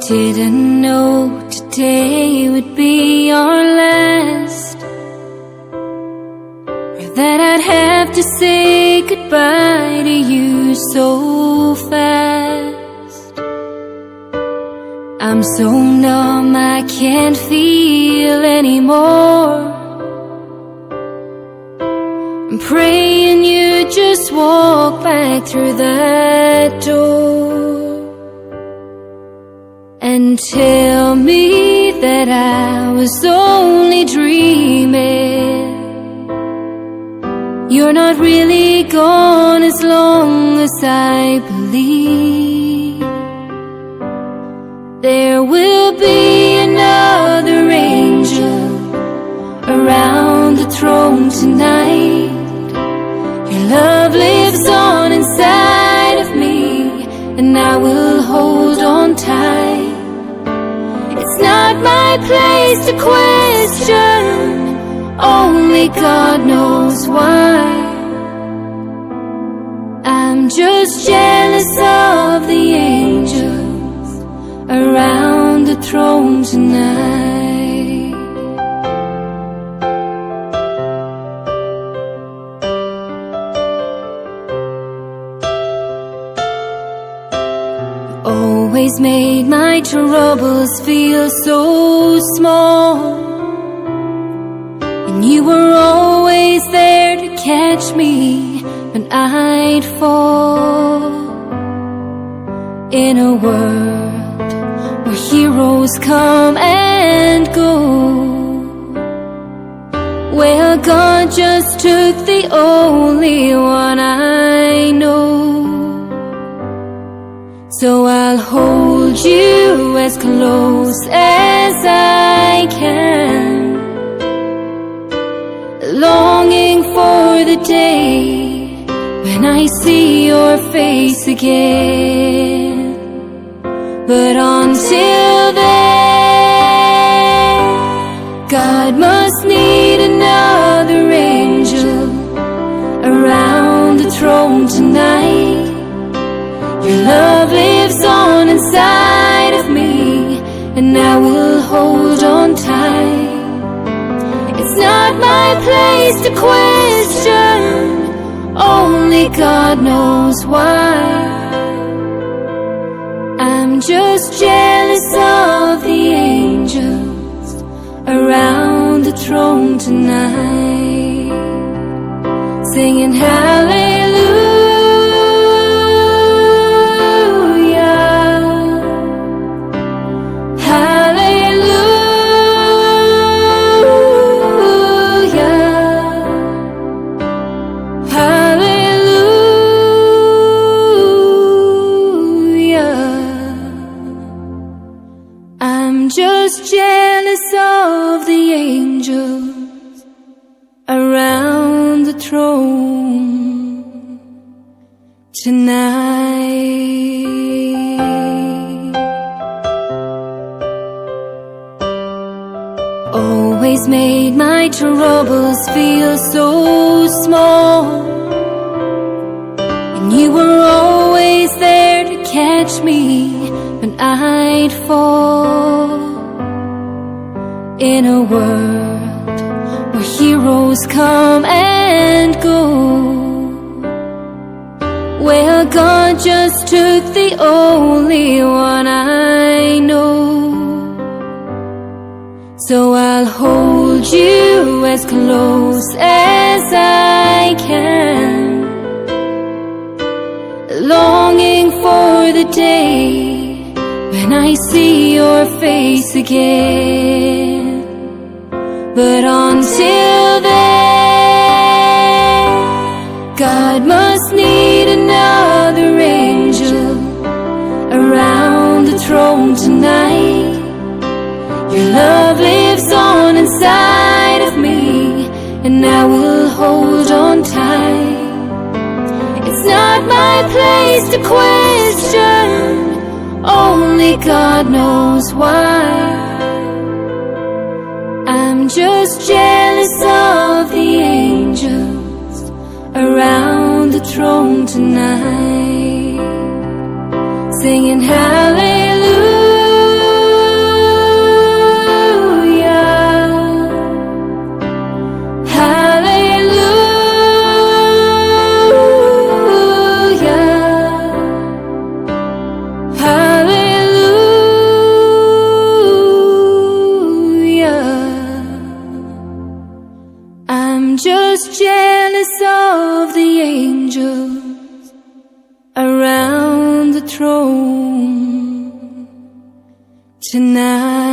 Didn't know today would be our last, or that I'd have to say goodbye to you so fast. I'm so numb I can't feel anymore. I'm praying you just walk back through that door and tell me that I was only dreaming. You're not really gone as long as I believe. There will be another angel around the throne tonight. Your love lives on inside of me, and I will hold on tight. It's not my place to question, only God knows why. I'm just jealous of the angels around the throne tonight. Always made my troubles feel so small, and you were always there to catch me when I'd fall. In a world where heroes come and go, well, God just took the only one I know. So I'll hold you as close as I can, longing for the day when I see your face again. But until then, God must need another angel around the throne tonight. Your love lives on inside of me, and I will hold on tight. It's not my place to question, only God knows why. I'm just jealous of the angels around the throne tonight, singing hallelujah. Just jealous of the angels around the throne tonight. Always made my troubles feel so small, and you were always there to catch me when I'd fall. In a world where heroes come and go, well, God just took the only one I know. So I'll hold you as close as I can, longing for the day when I see your face again. But until then, God must need another angel around the throne tonight. Your love lives on inside of me, and I will hold on tight. It's not my place to question, only God knows why. I'm just jealous of the angels around the throne tonight, singing hallelujah. just jealous of the angels around the throne tonight.